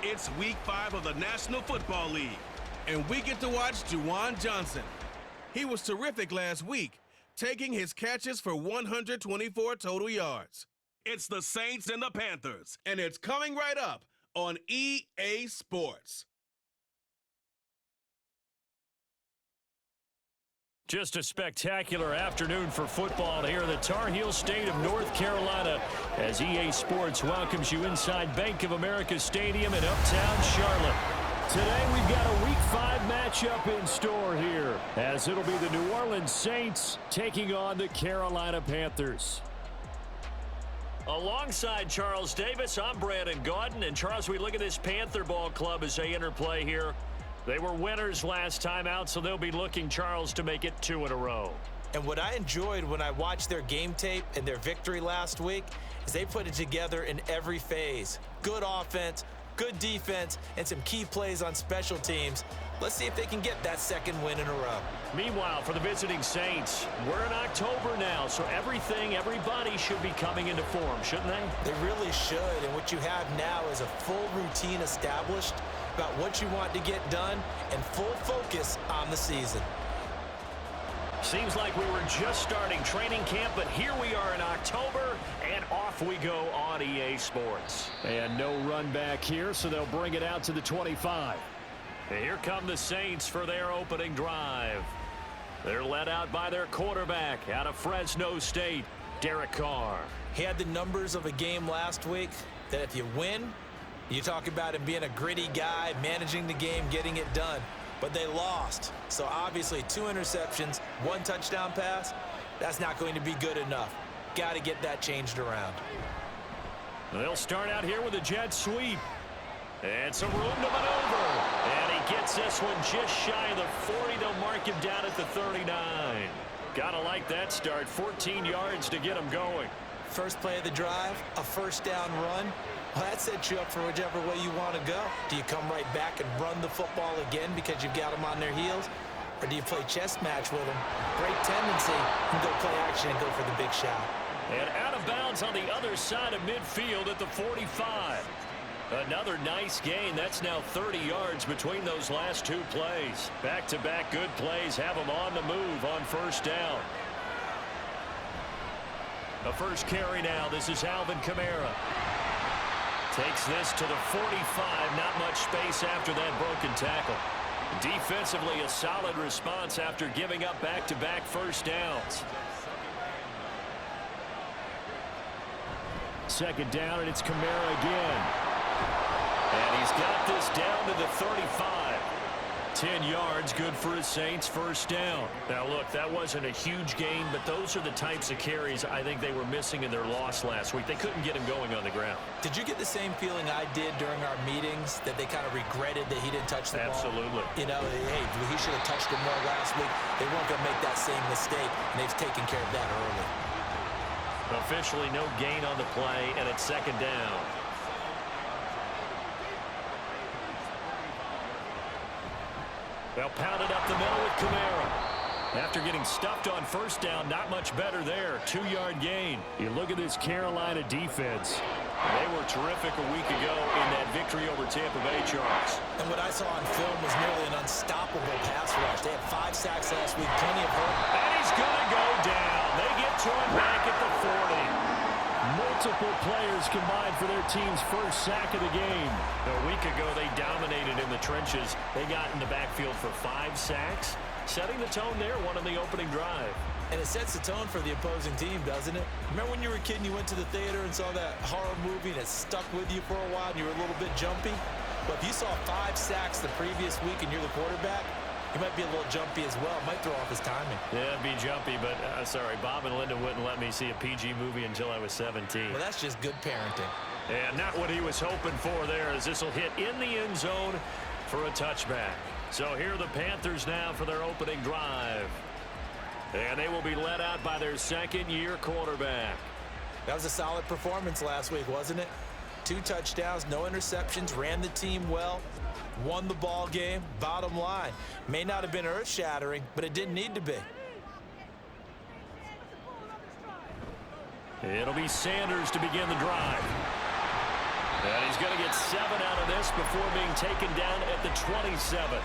It's Week 5 of the National Football League, and we get to watch Juwan Johnson. He was terrific last week, taking his catches for 124 total yards. It's the Saints and the Panthers, and it's coming right up on EA Sports. Just a spectacular afternoon for football here in the Tar Heel state of North Carolina as EA Sports welcomes you inside Bank of America Stadium in uptown Charlotte. Today we've got a Week 5 matchup in store here as it'll be the New Orleans Saints taking on the Carolina Panthers. Alongside Charles Davis, I'm Brandon Gaudin. And Charles, we look at this Panther ball club as they interplay here. They were winners last time out, so they'll be looking, Charles, to make it 2 in a row. And what I enjoyed when I watched their game tape and their victory last week is they put it together in every phase. Good offense, good defense, and some key plays on special teams. Let's see if they can get that second win in a row. Meanwhile, for the visiting Saints, we're in October now, so everybody should be coming into form, shouldn't they? They really should, and what you have now is a full routine established about what you want to get done and full focus on the season. Seems like we were just starting training camp, but here we are in October, and off we go on EA Sports. And no run back here, so they'll bring it out to the 25. And here come the Saints for their opening drive. They're led out by their quarterback out of Fresno State, Derek Carr. He had the numbers of a game last week that if you win, you talk about him being a gritty guy, managing the game, getting it done. But they lost. So obviously 2 interceptions, 1 touchdown pass, that's not going to be good enough. Got to get that changed around. They'll start out here with a jet sweep. And some room to maneuver. And he gets this one just shy of the 40. They'll mark him down at the 39. Gotta like that start. 14 yards to get him going. First play of the drive, a first down run. Well, that sets you up for whichever way you want to go. Do you come right back and run the football again because you've got them on their heels? Or do you play chess match with them? Great tendency, and go play action and go for the big shot. And out of bounds on the other side of midfield at the 45. Another nice gain. That's now 30 yards between those last 2 plays. Back-to-back good plays have them on the move on first down. The first carry now. This is Alvin Kamara. Takes this to the 45. Not much space after that broken tackle. Defensively, a solid response after giving up back-to-back first downs. Second down, and it's Kamara again. And he's got this down to the 35. 10 yards, good for his Saints, first down. Now, look, that wasn't a huge gain, but those are the types of carries I think they were missing in their loss last week. They couldn't get him going on the ground. Did you get the same feeling I did during our meetings, that they kind of regretted that he didn't touch the ball? Absolutely. You know, hey, he should have touched it more last week. They weren't going to make that same mistake, and they've taken care of that early. Officially no gain on the play, and it's second down. They'll pound it up the middle with Kamara. After getting stuffed on first down, not much better there. 2-yard gain. You look at this Carolina defense. They were terrific a week ago in that victory over Tampa Bay, Charles. And what I saw on film was nearly an unstoppable pass rush. They had 5 sacks last week, plenty of hurt. And he's going to go down. They get to him back at the 40. Multiple players combined for their team's first sack of the game. A week ago, they dominated in the trenches. They got in the backfield for 5 sacks, setting the tone there, one on the opening drive. And it sets the tone for the opposing team, doesn't it? Remember when you were a kid and you went to the theater and saw that horror movie and it stuck with you for a while and you were a little bit jumpy? Well, if you saw 5 sacks the previous week and you're the quarterback, he might be a little jumpy as well. Might throw off his timing. Yeah, it'd be jumpy, but sorry, Bob and Linda wouldn't let me see a PG movie until I was 17. Well, that's just good parenting. And not what he was hoping for there, as this will hit in the end zone for a touchback. So here are the Panthers now for their opening drive. And they will be led out by their second-year quarterback. That was a solid performance last week, wasn't it? 2 touchdowns, no interceptions, ran the team well. Won the ball game. Bottom line, may not have been earth-shattering, but it didn't need to be. It'll be Sanders to begin the drive. And he's going to get 7 out of this before being taken down at the 27.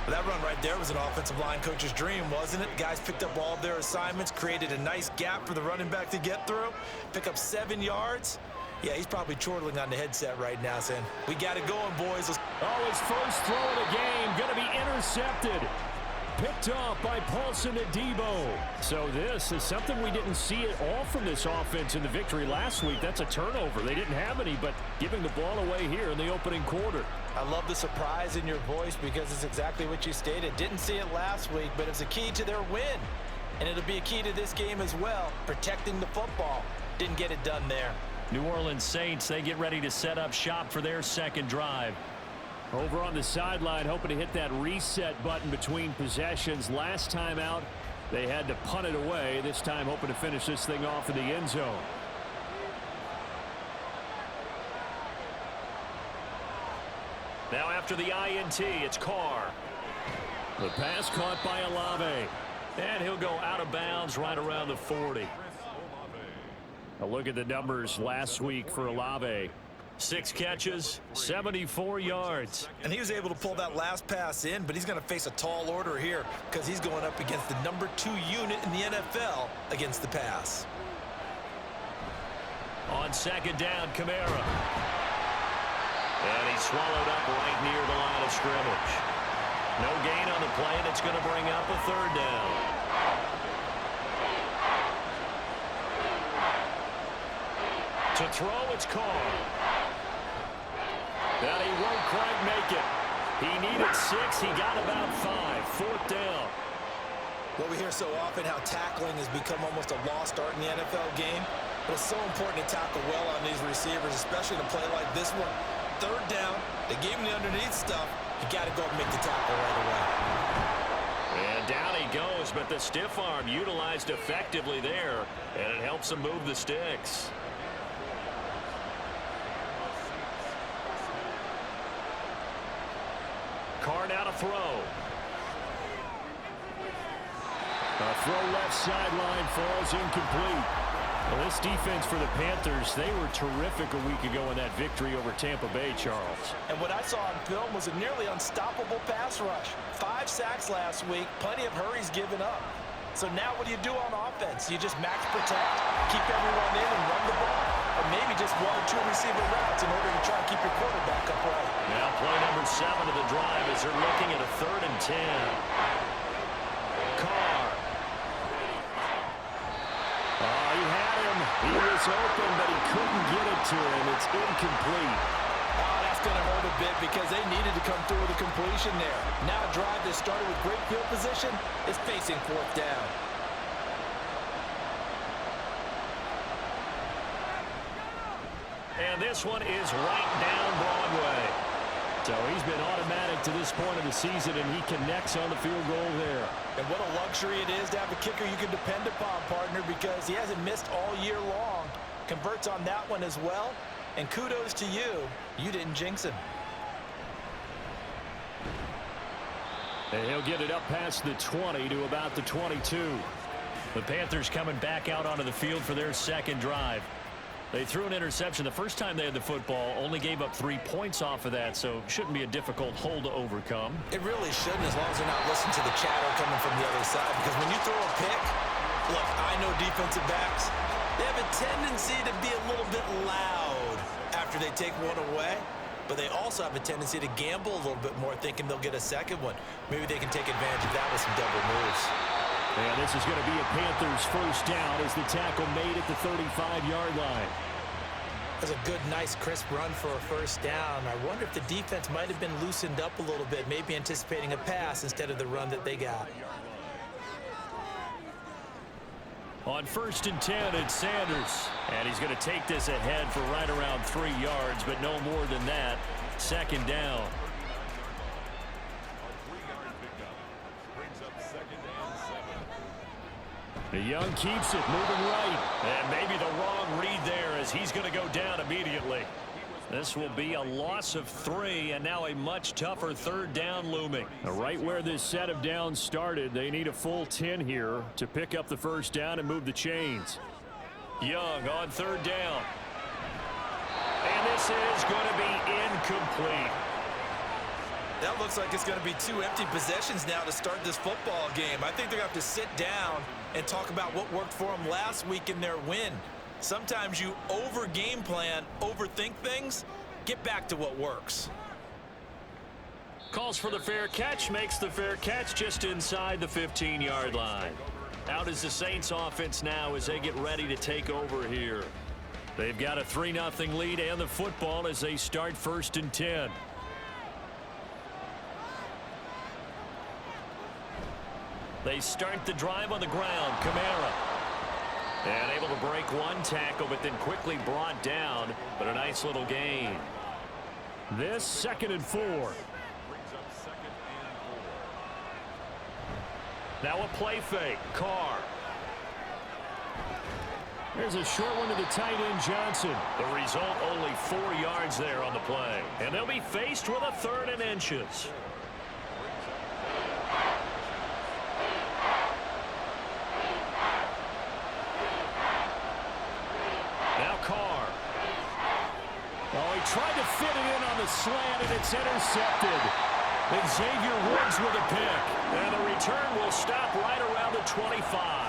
That run right there was an offensive line coach's dream, wasn't it? Guys picked up all of their assignments, created a nice gap for the running back to get through, pick up 7 yards. Yeah, he's probably chortling on the headset right now saying, we got it going, boys. Oh, his first throw of the game going to be intercepted. Picked off by Paulson Adebo. So this is something we didn't see at all from this offense in the victory last week. That's a turnover. They didn't have any, but giving the ball away here in the opening quarter. I love the surprise in your voice because it's exactly what you stated. Didn't see it last week, but it's a key to their win. And it'll be a key to this game as well, protecting the football. Didn't get it done there. New Orleans Saints, they get ready to set up shop for their second drive. Over on the sideline, hoping to hit that reset button between possessions. Last time out, they had to punt it away. This time, hoping to finish this thing off in the end zone. Now after the INT, it's Carr. The pass caught by Olave. And he'll go out of bounds right around the 40. A look at the numbers last week for Olave. 6 catches, 74 yards. And he was able to pull that last pass in, but he's going to face a tall order here because he's going up against the #2 unit in the NFL against the pass. On second down, Kamara. And he's swallowed up right near the line of scrimmage. No gain on the play, and it's going to bring up a 3rd down. To throw, it's Carr. And he won't quite make it. He needed 6. He got about 5. 4th down. Well, we hear so often how tackling has become almost a lost art in the NFL game. But it's so important to tackle well on these receivers, especially in a play like this one. 3rd down, they gave him the underneath stuff. You got to go and make the tackle right away. And down he goes, but the stiff arm utilized effectively there, and it helps him move the sticks. Carr now to throw. A throw left sideline falls incomplete. Well, this defense for the Panthers, they were terrific a week ago in that victory over Tampa Bay, Charles. And what I saw on film was a nearly unstoppable pass rush. 5 sacks last week, plenty of hurries given up. So now what do you do on offense? You just max protect, keep everyone in and run the ball? Or maybe just 1 or 2 receiver routes in order to try and keep your quarterback upright. Now play number 7 of the drive as they're looking at a 3rd and 10. Carr. Oh, he had him. He was open, but he couldn't get it to him. It's incomplete. Oh, that's going to hurt a bit because they needed to come through with a completion there. Now a drive that started with great field position is facing 4th down. And this one is right down Broadway. So he's been automatic to this point of the season, and he connects on the field goal there. And what a luxury it is to have a kicker you can depend upon, partner, because he hasn't missed all year long. Converts on that one as well. And kudos to you. You didn't jinx him. And he'll get it up past the 20 to about the 22. The Panthers coming back out onto the field for their second drive. They threw an interception the first time they had the football, only gave up 3 points off of that, so shouldn't be a difficult hole to overcome. It really shouldn't, as long as they're not listening to the chatter coming from the other side, because when you throw a pick, look, I know defensive backs, they have a tendency to be a little bit loud after they take one away, but they also have a tendency to gamble a little bit more, thinking they'll get a second one. Maybe they can take advantage of that with some double moves. And this is going to be a Panthers first down as the tackle made at the 35-yard line. That's a good, nice, crisp run for a first down. I wonder if the defense might have been loosened up a little bit, maybe anticipating a pass instead of the run that they got. On 1st and 10, it's Sanders. And he's going to take this ahead for right around 3 yards, but no more than that. 2nd down. The Young keeps it, moving right. And maybe the wrong read there as he's going to go down immediately. This will be a loss of 3, and now a much tougher 3rd down looming. Right where this set of downs started, they need a full 10 here to pick up the first down and move the chains. Young on 3rd down. And This is going to be incomplete. That looks like it's going to be 2 empty possessions now to start this football game. I think they're going to have to sit down and talk about what worked for them last week in their win. Sometimes you over-game plan, overthink things. Get back to what works. Calls for the fair catch, makes the fair catch just inside the 15-yard line. Out is the Saints offense now as they get ready to take over here. They've got a 3-0 lead and the football as they start 1st and 10. They start the drive on the ground. Kamara. And able to break one tackle, but then quickly brought down. But a nice little gain. This 2nd and 4. Now a play fake. Carr. There's a short one to the tight end, Johnson. The result, only 4 yards there on the play. And they'll be faced with a 3rd and inches. Now Carr. Oh, he tried to fit it in on the slant, and it's intercepted. And Xavier Woods with a pick. And the return will stop right around the 25.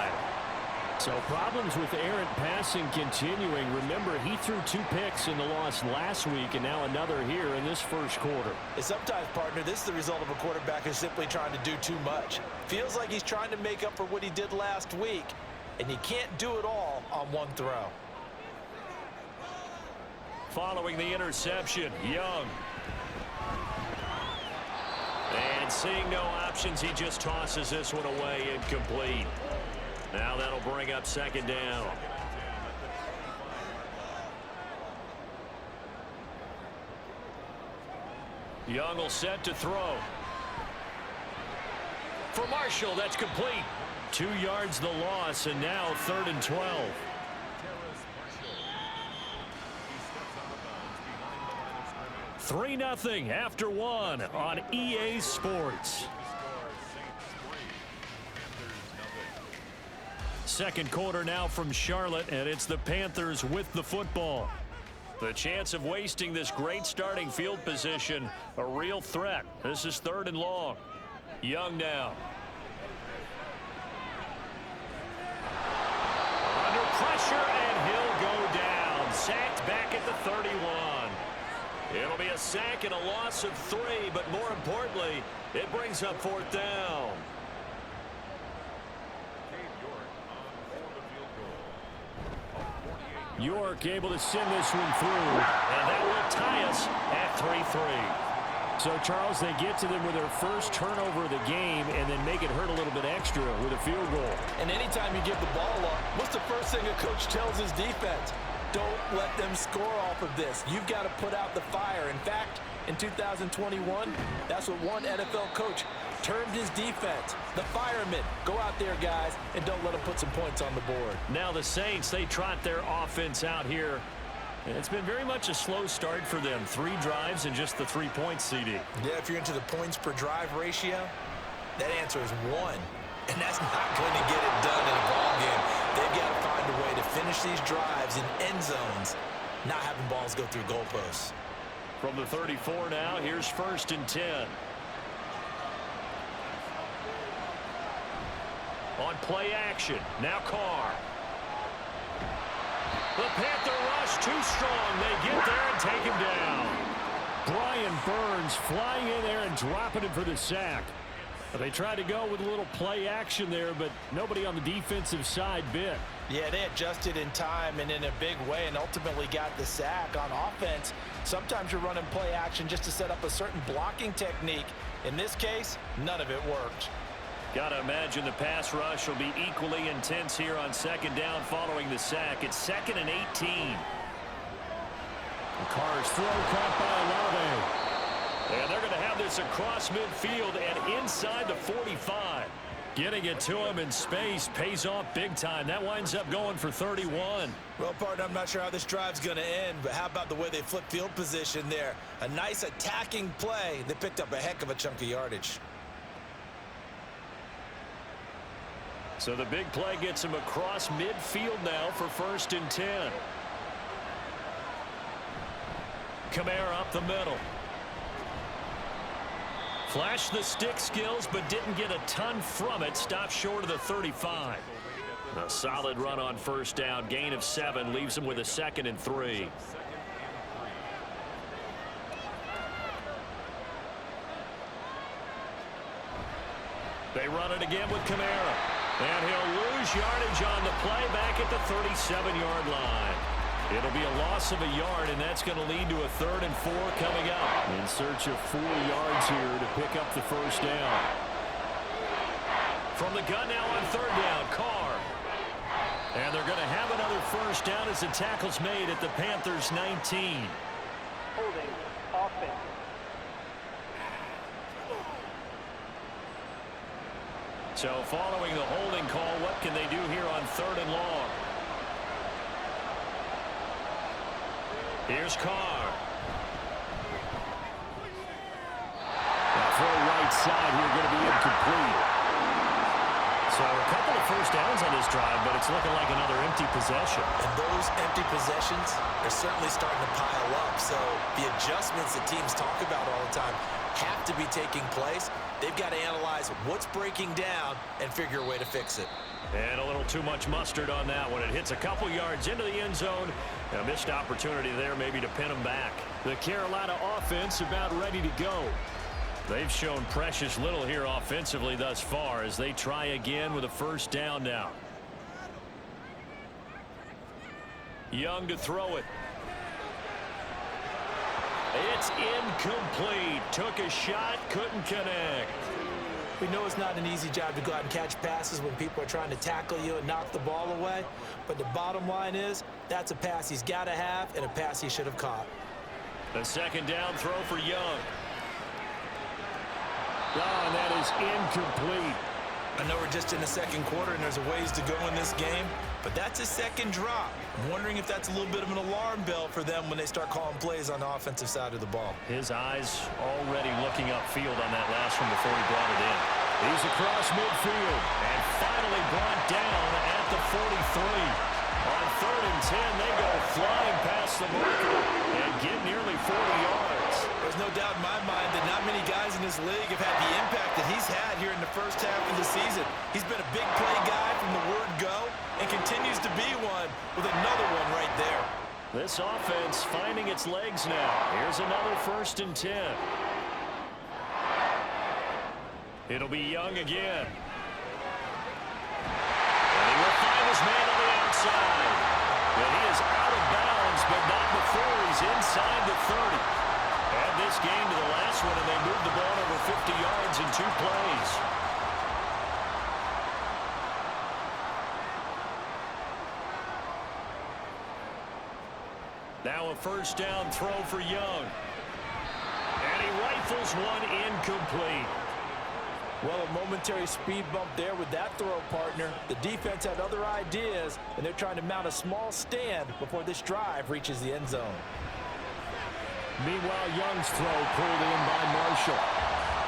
So problems with errant passing continuing. Remember, he threw 2 picks in the loss last week, and now another here in this 1st quarter. And sometimes, partner, this is the result of a quarterback who's simply trying to do too much. Feels like he's trying to make up for what he did last week, and he can't do it all on one throw. Following the interception, Young. And seeing no options, he just tosses this one away, incomplete. Now that'll bring up 2nd down. Young will set to throw. For Marshall, that's complete. 2 yards the loss, and now 3rd and 12. 3-0 after 1 on EA Sports. 2nd quarter now from Charlotte, and it's the Panthers with the football. The chance of wasting this great starting field position, a real threat. This is 3rd and long. Young now. Under pressure, and he'll go down. Sacked back at the 31. It'll be a sack and a loss of 3, but more importantly, it brings up 4th down. York able to send this one through, and that will tie us at 3-3. So, Charles, they get to them with their first turnover of the game and then make it hurt a little bit extra with a field goal. And anytime you give the ball up, what's the first thing a coach tells his defense? Don't let them score off of this. You've got to put out the fire. In fact, in 2021, that's what one NFL coach termed his defense. The firemen. Go out there, guys, and don't let them put some points on the board. Now the Saints, they trot their offense out here. And it's been very much a slow start for them. 3 drives and just the 3 points, CD. Yeah, if you're into the points per drive ratio, that answer is 1. And that's not going to get it done in a ball game. They've got to find a way to finish these drives in end zones, not having balls go through goalposts. From the 34 now, here's 1st and 10. On play action, now Carr. The Panther rush too strong. They get there and take him down. Brian Burns flying in there and dropping him for the sack. They tried to go with a little play action there, but nobody on the defensive side bit. Yeah, they adjusted in time and in a big way and ultimately got the sack. On offense, sometimes you're running play action just to set up a certain blocking technique. In this case, none of it worked. Got to imagine the pass rush will be equally intense here on 2nd down following the sack. It's 2nd and 18. Carr's throw caught by Olave. And they're going to have this across midfield and inside the 45. Getting it to him in space pays off big time. That winds up going for 31. Well, partner, I'm not sure how this drive's going to end, but how about the way they flip field position there? A nice attacking play. They picked up a heck of a chunk of yardage. So the big play gets him across midfield now for 1st and 10. Kamara up the middle. Flashed the stick skills, but didn't get a ton from it. Stopped short of the 35. A solid run on first down. Gain of 7 leaves him with a 2nd and 3. They run it again with Kamara. And he'll lose yardage on the play back at the 37-yard line. It'll be a loss of a yard, and that's going to lead to a 3rd and 4 coming up. In search of 4 yards here to pick up the first down. From the gun now on 3rd down, Carr. And they're going to have another first down as the tackle's made at the Panthers' 19. Holding offense. So following the holding call, what can they do here on 3rd and long? Here's Carr. That throw right side here going to be incomplete. So a couple of first downs on this drive, but it's looking like another empty possession. And those empty possessions are certainly starting to pile up. So the adjustments that teams talk about all the time have to be taking place. They've got to analyze what's breaking down and figure a way to fix it. And a little too much mustard on that one. It hits a couple yards into the end zone. A missed opportunity there maybe to pin them back. The Carolina offense about ready to go. They've shown precious little here offensively thus far as they try again with a first down now. Young to throw it. It's incomplete. Took a shot, couldn't connect. We know it's not an easy job to go out and catch passes when people are trying to tackle you and knock the ball away. But the bottom line is, that's a pass he's got to have and a pass he should have caught. The 2nd down throw for Young. Oh, and that is incomplete. I know we're just in the 2nd quarter and there's a ways to go in this game, but that's a 2nd drop. I'm wondering if that's a little bit of an alarm bell for them when they start calling plays on the offensive side of the ball. His eyes already looking upfield on that last one before he brought it in. He's across midfield and finally brought down at the 43. On 3rd and 10, they go flying past the marker and get nearly 40 yards. There's no doubt in my mind that not many guys in this league have had the impact that he's had here in the first half of the season. He's been a big play guy from the word go and continues to be one with another one right there. This offense finding its legs now. Here's another 1st and 10. It'll be Young again. And he will find his man on the outside. And he is out of bounds, but not before he's inside the 30. Add this game to the last one, and they moved the ball over 50 yards in 2 plays. Now a first down throw for Young. And he rifles one incomplete. Well, a momentary speed bump there with that throw, partner. The defense had other ideas, and they're trying to mount a small stand before this drive reaches the end zone. Meanwhile, Young's throw pulled in by Marshall.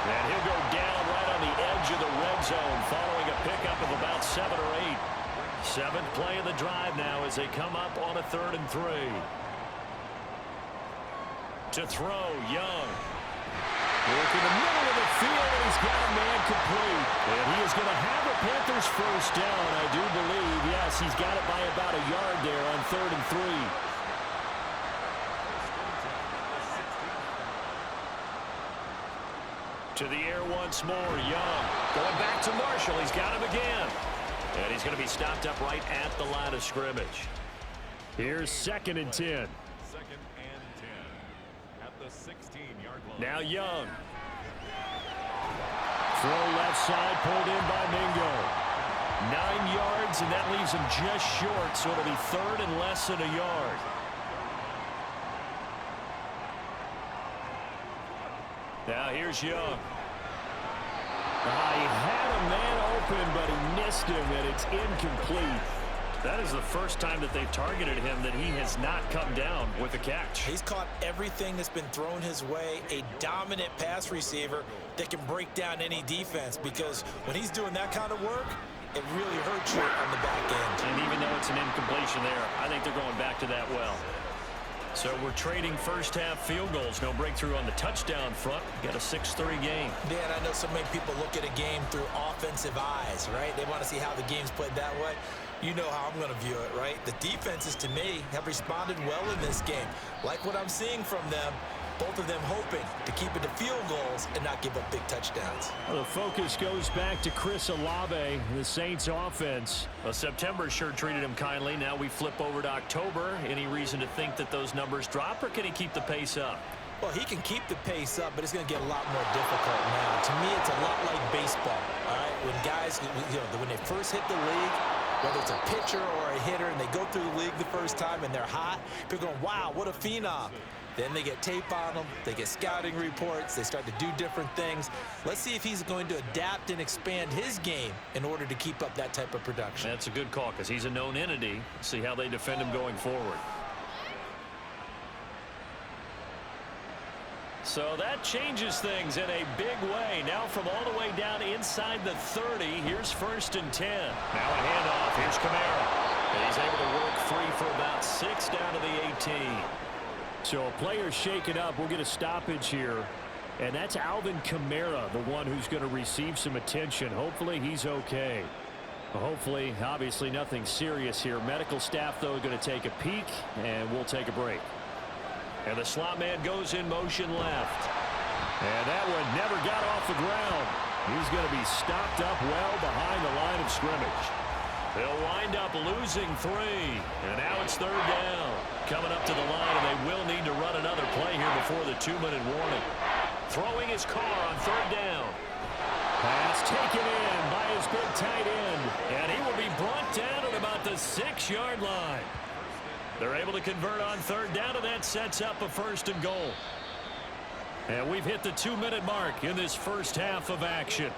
And he'll go down right on the edge of the red zone following a pickup of about 7 or 8. 7th play of the drive now as they come up on a 3rd and 3. To throw, Young. Work in the middle of the field, and he's got a man complete. And he is going to have a Panthers first down, I do believe. Yes, he's got it by about a yard there on 3rd and 3. To the air once more, Young. Going back to Marshall. He's got him again. And he's going to be stopped up right at the line of scrimmage. Here's 2nd and 10. 2nd and 10 at the 16-yard line. Now Young. Throw left side, pulled in by Mingo. 9 yards, and that leaves him just short, so it'll be 3rd and less than a yard. Now here's Young. He had a man open, but he missed him, and it's incomplete. That is the first time that they've targeted him that he has not come down with a catch. He's caught everything that's been thrown his way, a dominant pass receiver that can break down any defense, because when he's doing that kind of work, it really hurts you on the back end. And even though it's an incompletion there, I think they're going back to that well. So we're trading first-half field goals. No breakthrough on the touchdown front. Got a 6-3 game. Yeah, and I know so many people look at a game through offensive eyes, right? They want to see how the game's played that way. You know how I'm going to view it, right? The defenses, to me, have responded well in this game. Like what I'm seeing from them, both of them hoping to keep it to field goals and not give up big touchdowns. Well, the focus goes back to Chris Olave, the Saints offense. Well, September sure treated him kindly. Now we flip over to October. Any reason to think that those numbers drop, or can he keep the pace up? Well, he can keep the pace up, but it's going to get a lot more difficult now. To me, it's a lot like baseball, all right? When guys, when they first hit the league, whether it's a pitcher or a hitter, and they go through the league the first time and they're hot, people are going, wow, what a phenom. Then they get tape on them, they get scouting reports, they start to do different things. Let's see if he's going to adapt and expand his game in order to keep up that type of production. That's a good call because he's a known entity. See how they defend him going forward. So that changes things in a big way. Now from all the way down inside the 30, here's 1st and 10. Now a handoff. Here's Kamara. And he's able to work free for about 6 down to the 18. So a player shaken up. We'll get a stoppage here. And that's Alvin Kamara, the one who's going to receive some attention. Hopefully he's okay. Hopefully, obviously nothing serious here. Medical staff, though, going to take a peek, and we'll take a break. And the slot man goes in motion left. And that one never got off the ground. He's going to be stopped up well behind the line of scrimmage. They'll wind up losing 3. And now it's 3rd down. Coming up to the line, and they will need to run another play here before the 2-minute warning. Throwing his car on 3rd down. Pass taken in by his big tight end. And he will be brought down at about the 6-yard line. They're able to convert on 3rd down, and that sets up a 1st and goal. And we've hit the 2-minute mark in this first half of action.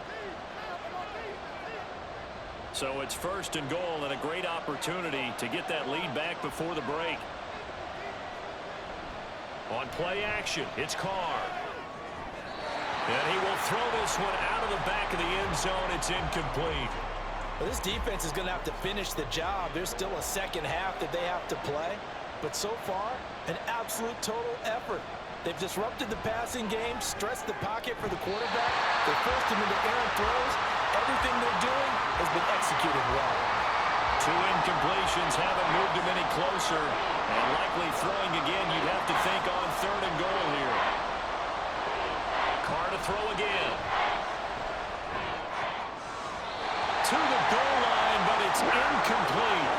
So it's 1st and goal, and a great opportunity to get that lead back before the break. On play action, it's Carr. And he will throw this one out of the back of the end zone. It's incomplete. Well, this defense is going to have to finish the job. There's still a second half that they have to play. But so far, an absolute total effort. They've disrupted the passing game, stressed the pocket for the quarterback. They forced him into errant throws. Everything they're doing has been executed well. 2 incompletions haven't moved him any closer. And likely throwing again, you'd have to think on 3rd and goal here. Carr to throw again. To the goal line, but it's incomplete.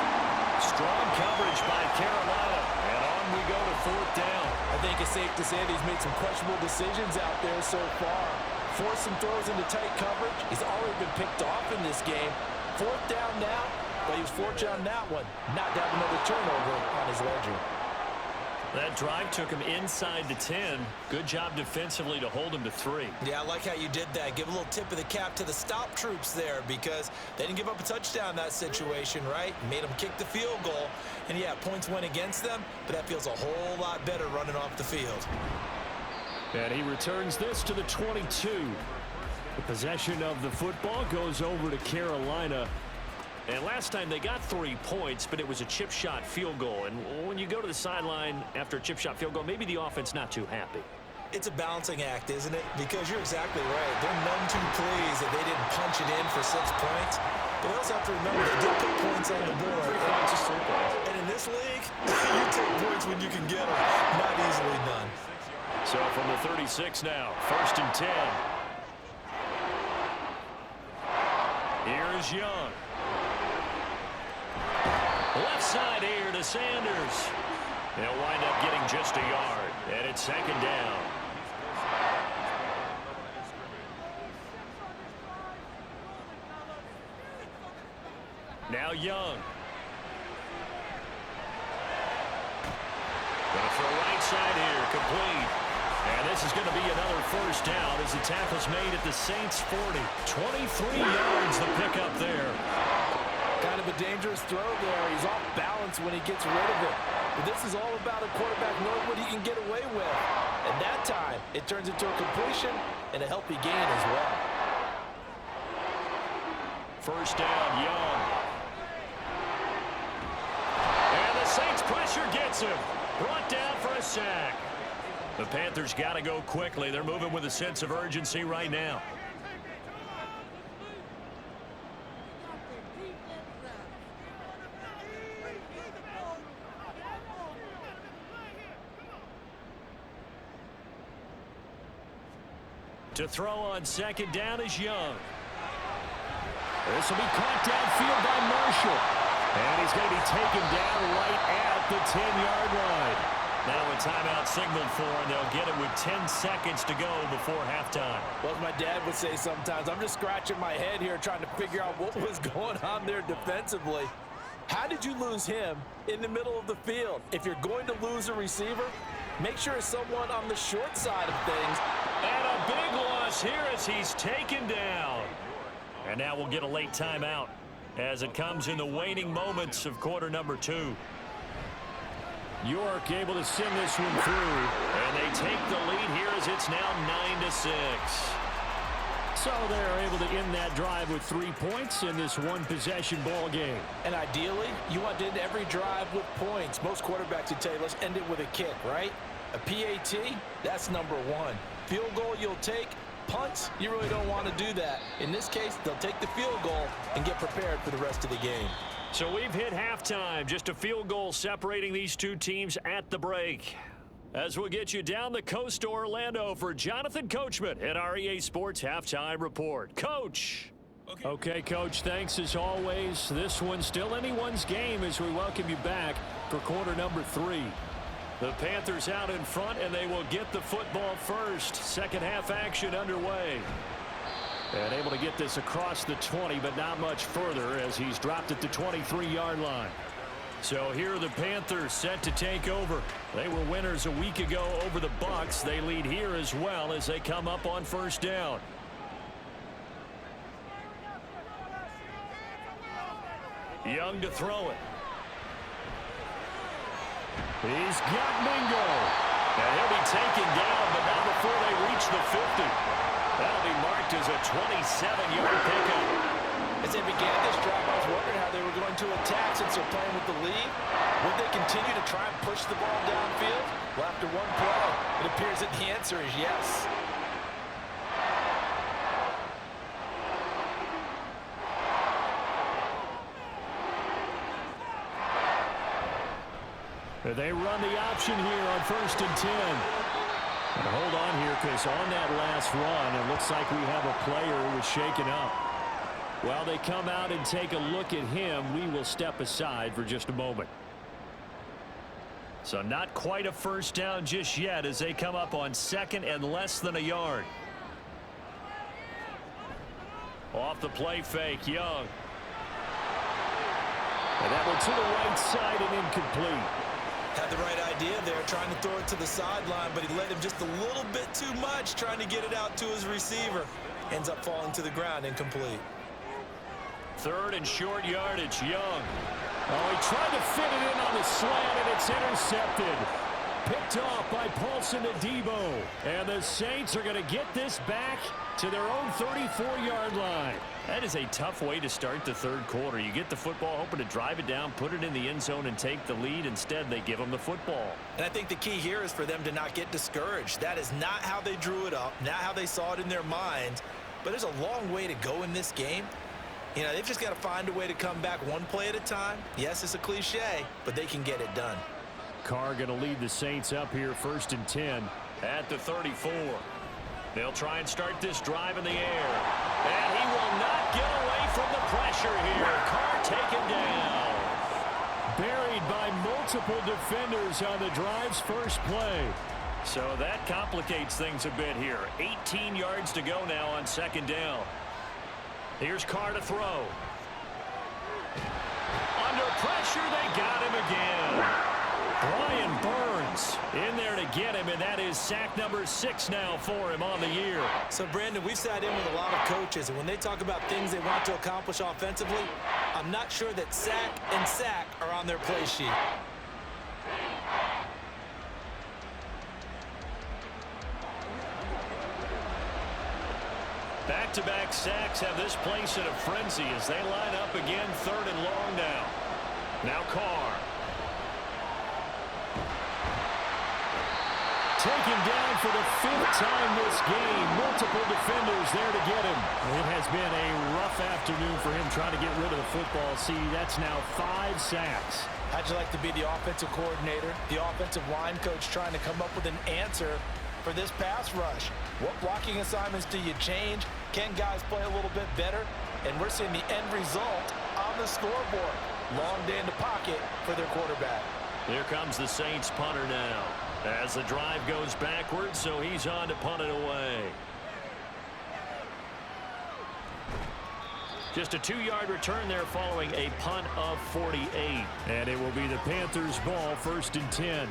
Strong coverage by Carolina. And on we go to 4th down. I think it's safe to say that he's made some questionable decisions out there so far. Forced some throws into tight coverage. He's already been picked off in this game. 4th down now, but he was fortunate on that one. Not to have another turnover on his ledger. That drive took him inside the 10. Good job defensively to hold him to 3. Yeah, I like how you did that. Give a little tip of the cap to the stop troops there because they didn't give up a touchdown in that situation, right? Made them kick the field goal. And, yeah, points went against them, but that feels a whole lot better running off the field. And he returns this to the 22. The possession of the football goes over to Carolina. And last time they got 3 points, but it was a chip shot field goal. And when you go to the sideline after a chip shot field goal, maybe the offense not too happy. It's a balancing act, isn't it? Because you're exactly right. They're none too pleased that they didn't punch it in for 6 points. But they also have to remember they did put points on the board. And in this league, you take points when you can get them. Not easily done. So from the 36 now, 1st and 10. Here's Young. Left side here to Sanders. They'll wind up getting just a yard. And it's 2nd down. Now Young. Gonna throw right side here, complete. And this is going to be another 1st down as the tackle's made at the Saints 40. 23 yards the pickup there. Kind of a dangerous throw there. He's off balance when he gets rid of it. But this is all about a quarterback knowing what he can get away with. And that time, it turns into a completion and a healthy gain as well. 1st down, Young. And the Saints pressure gets him. Brought down for a a sack. The Panthers got to go quickly. They're moving with a sense of urgency right now. To throw on second down is Young. This will be caught downfield by Marshall. And he's going to be taken down right at the 10-yard line. Now a timeout signaled for, and they'll get it with 10 seconds to go before halftime. Well, as my dad would say sometimes, I'm just scratching my head here trying to figure out what was going on there defensively. How did you lose him in the middle of the field? If you're going to lose a receiver, make sure it's someone on the short side of things. And a big loss here as he's taken down. And now we'll get a late timeout as it comes in the waning moments of quarter number 2. York able to send this one through, and they take the lead here as it's now 9-6. So they're able to end that drive with 3 points in this one-possession ball game. And ideally, you want to end every drive with points. Most quarterbacks would tell you, let's end it with a kick, right? A PAT, that's number 1. Field goal you'll take. Punts, you really don't want to do that. In this case, they'll take the field goal and get prepared for the rest of the game. So we've hit halftime. Just a field goal separating these two teams at the break. As we'll get you down the coast to Orlando for Jonathan Coachman at our EA Sports Halftime Report. Coach. Okay, Coach, thanks as always. This one's still anyone's game as we welcome you back for quarter number 3. The Panthers out in front, and they will get the football first. Second half action underway. And able to get this across the 20, but not much further as he's dropped at the 23-yard line. So here are the Panthers set to take over. They were winners a week ago over the Bucs. They lead here as well as they come up on first down. Young to throw it. He's got Mingo. And he'll be taken down, but not before they reach the 50. That'll be marked as a 27-yard pickup. As they began this drive, I was wondering how they were going to attack since they're playing with the lead. Would they continue to try and push the ball downfield? Well, after one play, it appears that the answer is yes. They run the option here on 1st and 10. And hold on here, because on that last run, it looks like we have a player who was shaken up. While they come out and take a look at him, we will step aside for just a moment. So not quite a first down just yet as they come up on 2nd and less than a yard. Off the play fake, Young. And that one to the right side and incomplete. Had the right idea there, trying to throw it to the sideline, but he let him just a little bit too much, trying to get it out to his receiver. Ends up falling to the ground, incomplete. 3rd and short yardage, Young. Oh, he tried to fit it in on the slant, and it's intercepted. Picked off by Paulson Adebo. And the Saints are going to get this back to their own 34-yard line. That is a tough way to start the third quarter. You get the football, hoping to drive it down, put it in the end zone, and take the lead. Instead, they give them the football. And I think the key here is for them to not get discouraged. That is not how they drew it up, not how they saw it in their minds. But there's a long way to go in this game. You know, they've just got to find a way to come back one play at a time. Yes, it's a cliche, but they can get it done. Carr going to lead the Saints up here 1st and 10 at the 34. They'll try and start this drive in the air. And he will not get away from the pressure here. Carr taken down. Buried by multiple defenders on the drive's first play. So that complicates things a bit here. 18 yards to go now on 2nd down. Here's Carr to throw. Under pressure, they got him again. Brian Burns in there to get him, and that is sack number 6 now for him on the year. So, Brandon, we've sat in with a lot of coaches, and when they talk about things they want to accomplish offensively, I'm not sure that sack and sack are on their play sheet. Back-to-back sacks have this place in a frenzy as they line up again 3rd and long now. Now Carr. taken down for the 5th time this game. Multiple defenders there to get him. It has been a rough afternoon for him trying to get rid of the football. See, that's now 5 sacks. How'd you like to be the offensive coordinator, the offensive line coach trying to come up with an answer for this pass rush? What blocking assignments do you change? Can guys play a little bit better? And we're seeing the end result on the scoreboard. Long day in the pocket for their quarterback. Here comes the Saints punter now. As the drive goes backwards, so he's on to punt it away. Just a 2-yard return there following a punt of 48. And it will be the Panthers' ball, 1st and 10.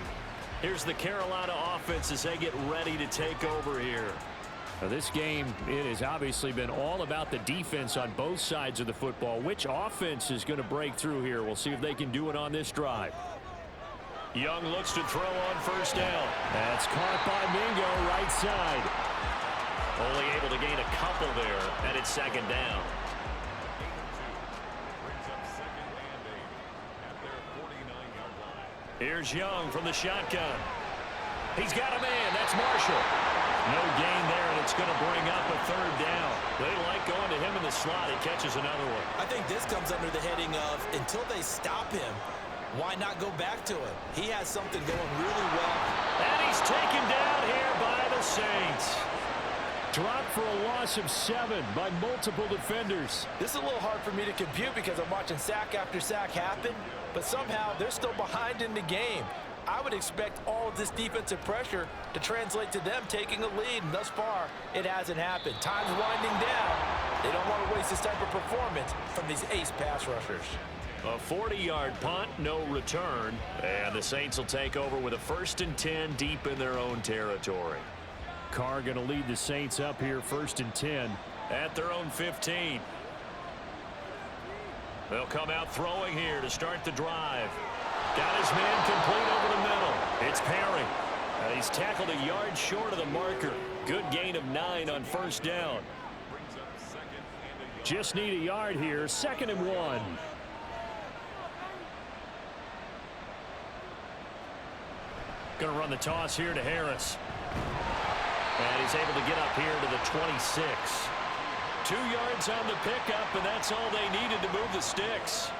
Here's the Carolina offense as they get ready to take over here. Now this game, it has obviously been all about the defense on both sides of the football. Which offense is going to break through here? We'll see if they can do it on this drive. Young looks to throw on 1st down. That's caught by Mingo, right side. Only able to gain a couple there, and it's 2nd down. Here's Young from the shotgun. He's got a man. That's Marshall. No gain there, and it's going to bring up a 3rd down. They like going to him in the slot. He catches another one. I think this comes under the heading of until they stop him, why not go back to it? He has something going really well. And he's taken down here by the Saints. Dropped for a loss of 7 by multiple defenders. This is a little hard for me to compute because I'm watching sack after sack happen, but somehow they're still behind in the game. I would expect all of this defensive pressure to translate to them taking a lead, and thus far, it hasn't happened. Time's winding down. They don't want to waste this type of performance from these ace pass rushers. A 40-yard punt, no return, and the Saints will take over with a 1st and 10 deep in their own territory. Carr going to lead the Saints up here, 1st and 10 at their own 15. They'll come out throwing here to start the drive. Got his man complete over the middle. It's Perry. He's tackled a yard short of the marker. Good gain of 9 on 1st down. Just need a yard here, 2nd and 1. Going to run the toss here to Harris. And he's able to get up here to the 26. 2 yards on the pickup, and that's all they needed to move the sticks.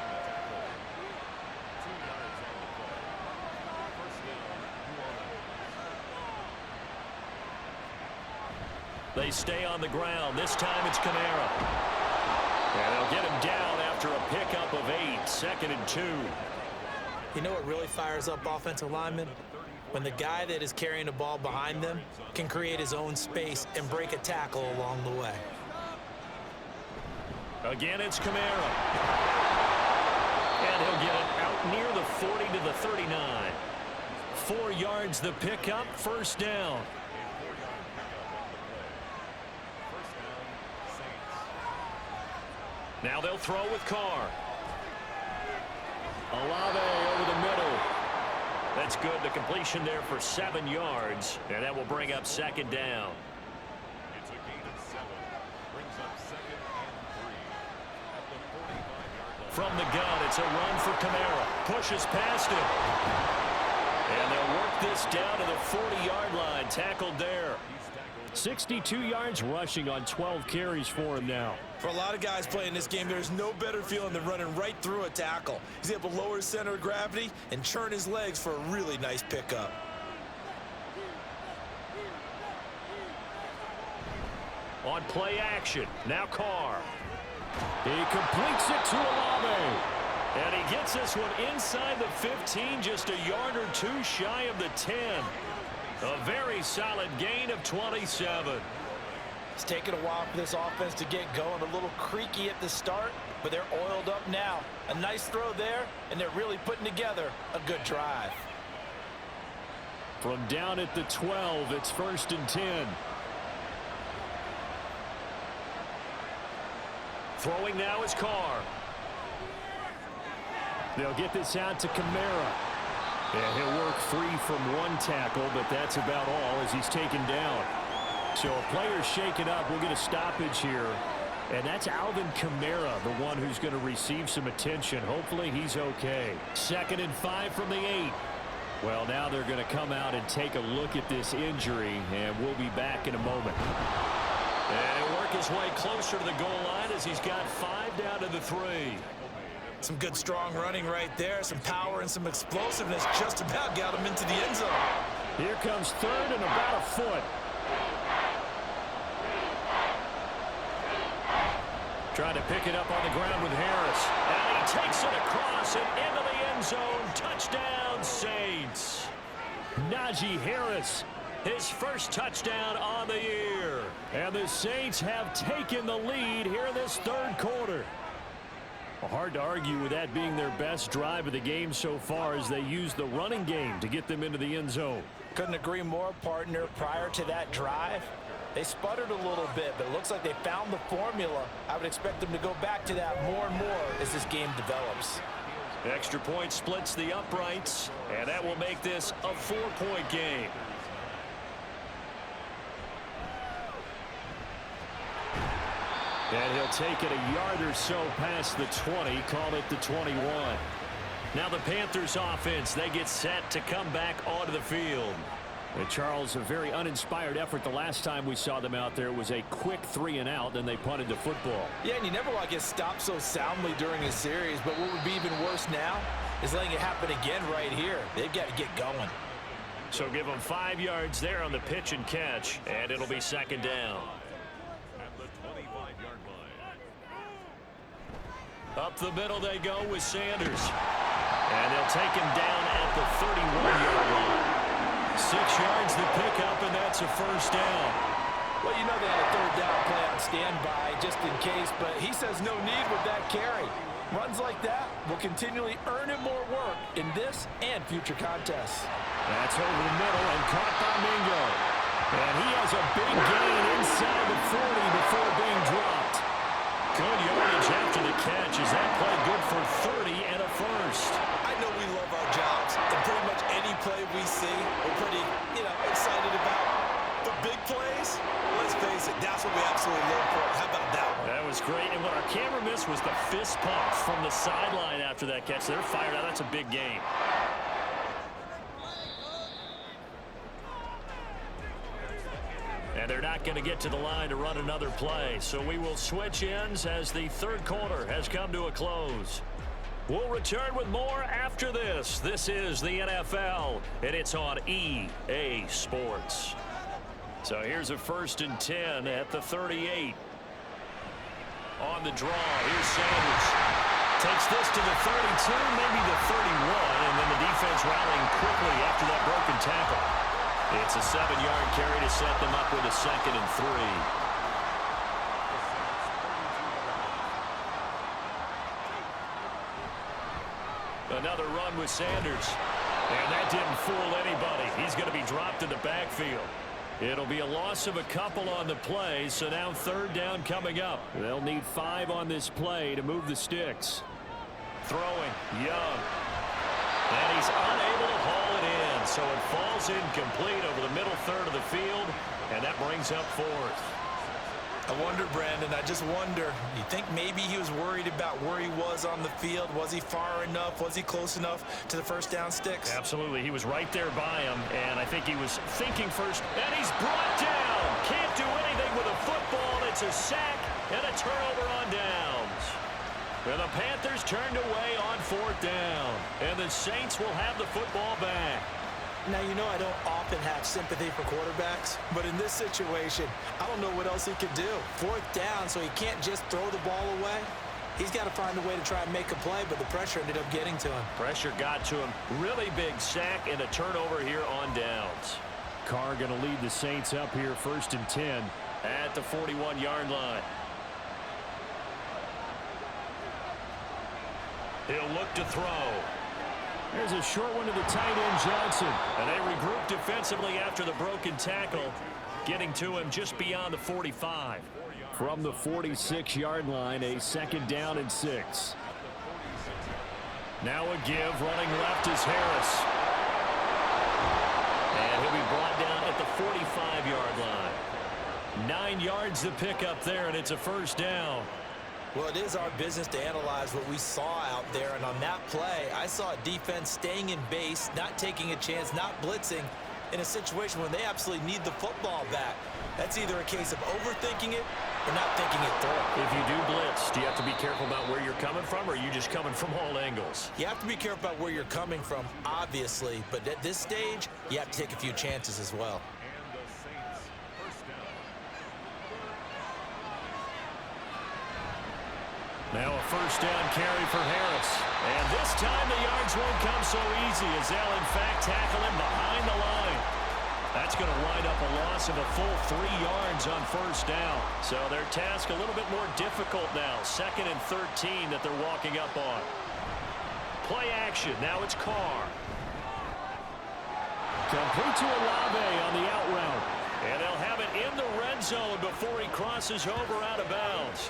They stay on the ground. This time it's Kamara. And they'll get him down after a pickup of 8. 2nd and 2. You know what really fires up offensive linemen? When the guy that is carrying the ball behind them can create his own space and break a tackle along the way. Again, it's Kamara. And he'll get it out near the 40 to the 39. 4 yards the pickup, 1st down. Now they'll throw with Carr. Olave over the middle. That's good. The completion there for 7 yards. And that will bring up 2nd down. It's a gain of 7. Brings up 2nd and 3 at the 45-yard line. From the gun, it's a run for Kamara. Pushes past him. And they'll work this down to the 40-yard line. Tackled there. 62 yards rushing on 12 carries for him now. For a lot of guys playing this game, there's no better feeling than running right through a tackle. He's able to lower his center of gravity and churn his legs for a really nice pickup. On play action, now Carr. He completes it to Olave. And he gets this one inside the 15, just a yard or 2 shy of the 10. A very solid gain of 27. It's taken a while for this offense to get going. A little creaky at the start, but they're oiled up now. A nice throw there, and they're really putting together a good drive. From down at the 12, it's 1st and 10. Throwing now is Carr. They'll get this out to Kamara. And he'll work free from 1 tackle, but that's about all as he's taken down. So a player's shaken up. We'll get a stoppage here. And that's Alvin Kamara, the one who's going to receive some attention. Hopefully he's okay. 2nd and 5 from the 8. Well, now they're going to come out and take a look at this injury, and we'll be back in a moment. And he'll work his way closer to the goal line as he's got 5 down to the 3. Some good strong running right there, some power and some explosiveness just about got him into the end zone. Here comes third and about a foot. Trying to pick it up on the ground with Harris. And he takes it across and into the end zone. Touchdown, Saints. Najee Harris, his first touchdown on the year. And the Saints have taken the lead here in this third quarter. Well, hard to argue with that being their best drive of the game so far as they use the running game to get them into the end zone. Couldn't agree more, partner. Prior to that drive, they sputtered a little bit, but it looks like they found the formula. I would expect them to go back to that more and more as this game develops. Extra point splits the uprights, and that will make this a 4-point game. And he'll take it a yard or so past the 20, call it the 21. Now the Panthers offense, they get set to come back onto the field. And Charles, a very uninspired effort the last time we saw them out there. It was a quick 3-and-out, then they punted the football. Yeah, and you never want to get stopped so soundly during a series, but what would be even worse now is letting it happen again right here. They've got to get going. So give them 5 yards there on the pitch and catch, and it'll be second down. At the 25-yard line. Up the middle they go with Sanders. And they'll take him down at the 31-yard line. 6 yards the pickup, and that's a first down. Well, you know they had a third down play on standby just in case, but he says no need with that carry. Runs like that will continually earn him more work in this and future contests. That's over the middle and caught by Mingo. And he has a big gain inside the 40 before being dropped. Good yardage after the catch. Is that play good for 30 and a first? I know we love our jobs, and pretty much any play we see, we're pretty, excited about. The big plays, let's face it, that's what we absolutely live for. How about that one? That was great. And what our camera missed was the fist pump from the sideline after that catch. They're fired out. That's a big game. And they're not going to get to the line to run another play. So we will switch ends as the third quarter has come to a close. We'll return with more after this. This is the NFL, and it's on EA Sports. So here's a 1st and 10 at the 38. On the draw, here's Sanders. Takes this to the 32, maybe the 31, and then the defense rallying quickly after that broken tackle. It's a 7-yard carry to set them up with a 2nd and 3. Another run with Sanders. And that didn't fool anybody. He's going to be dropped in the backfield. It'll be a loss of a couple on the play, so now 3rd down coming up. They'll need 5 on this play to move the sticks. Throwing, Young. And he's unable to haul it in, so it falls incomplete over the middle third of the field, and that brings up 4th. I wonder, Brandon, I just wonder, you think maybe he was worried about where he was on the field? Was he far enough? Was he close enough to the first down sticks? Absolutely. He was right there by him, and I think he was thinking first. And he's brought down. Can't do anything with a football. It's a sack and a turnover on downs. And the Panthers turned away on 4th down, and the Saints will have the football back. Now, I don't often have sympathy for quarterbacks, but in this situation, I don't know what else he could do. 4th down, so he can't just throw the ball away. He's got to find a way to try and make a play, but the pressure ended up getting to him. Pressure got to him. Really big sack and a turnover here on downs. Carr going to lead the Saints up here 1st and 10 at the 41-yard line. He'll look to throw. There's a short one to the tight end, Johnson. And they regroup defensively after the broken tackle, getting to him just beyond the 45. From the 46-yard line, a 2nd down and 6. Now a give, running left is Harris. And he'll be brought down at the 45-yard line. 9 yards to pick up there, and it's a 1st down. Well, it is our business to analyze what we saw out there, and on that play, I saw a defense staying in base, not taking a chance, not blitzing in a situation when they absolutely need the football back. That's either a case of overthinking it or not thinking it through. If you do blitz, do you have to be careful about where you're coming from, or are you just coming from all angles? You have to be careful about where you're coming from, obviously, but at this stage, you have to take a few chances as well. And the Saints first down. Now a first down carry for Harris. And this time the yards won't come so easy as they'll in fact tackle him behind the line. That's going to wind up a loss of a full 3 yards on first down. So their task a little bit more difficult now. 2nd and 13 that they're walking up on. Play action. Now it's Carr. Complete to Olave on the out route. And they'll have it in the red zone before he crosses over out of bounds.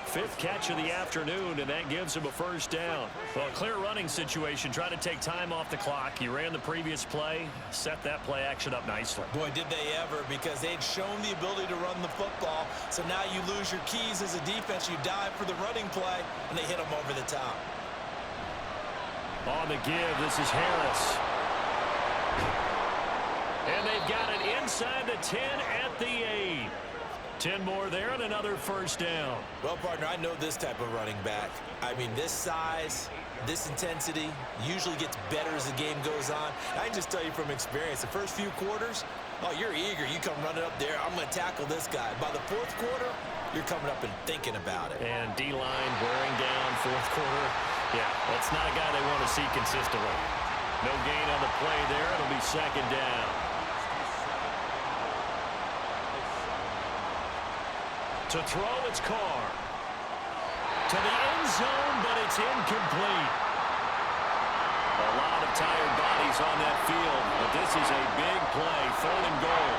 5th catch of the afternoon, and that gives him a first down. Well, clear running situation. Try to take time off the clock. He ran the previous play, set that play action up nicely. Boy, did they ever, because they'd shown the ability to run the football. So now you lose your keys as a defense. You dive for the running play, and they hit them over the top. On the give, this is Harris. And they've got it inside the 10 at the 8. 10 more there and another first down. Well, partner, I know this type of running back. I mean, this size, this intensity usually gets better as the game goes on. I can just tell you from experience, the first few quarters, oh, you're eager. You come running up there, I'm going to tackle this guy. By the 4th quarter, you're coming up and thinking about it. And D-line wearing down 4th quarter. Yeah, that's not a guy they want to see consistently. No gain on the play there. It'll be 2nd down. To throw, it's Carr. To the end zone, but it's incomplete. A lot of tired bodies on that field, but this is a big play, 3rd and goal.